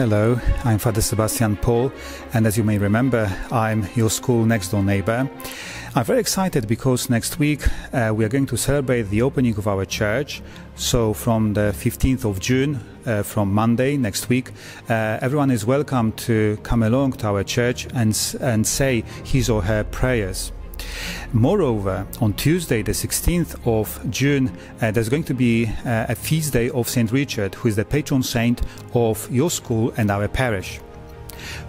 Hello, I'm Father Sebastian Paul, and as you may remember, I'm your school next door neighbor. I'm very excited because next week we are going to celebrate the opening of our church. So from the 15th of June, from Monday next week, everyone is welcome to come along to our church and say his or her prayers. Moreover, on Tuesday, the 16th of June, there's going to be a feast day of St. Richard, who is the patron saint of your school and our parish.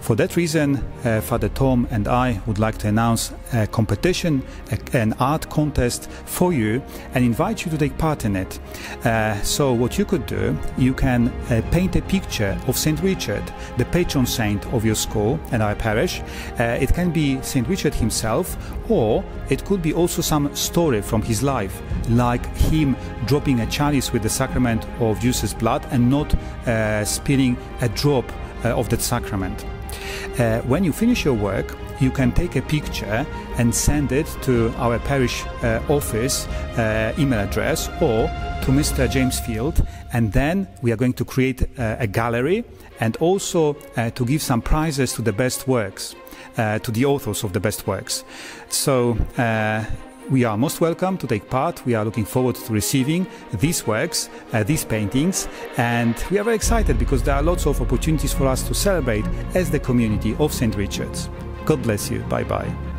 For that reason, Father Tom and I would like to announce a competition, an art contest for you, and invite you to take part in it. So what you could do, you can paint a picture of St. Richard, the patron saint of your school and our parish. It can be St. Richard himself, or it could be also some story from his life, like him dropping a chalice with the sacrament of Jesus' blood and not spilling a drop of that sacrament. When you finish your work, you can take a picture and send it to our parish office email address or to Mr. James Field, and then we are going to create a gallery and also to give some prizes to the best works, to the authors of the best works. So we are most welcome to take part. We are looking forward to receiving these works, these paintings, and we are very excited because there are lots of opportunities for us to celebrate as the community of St. Richard's. God bless you. Bye-bye.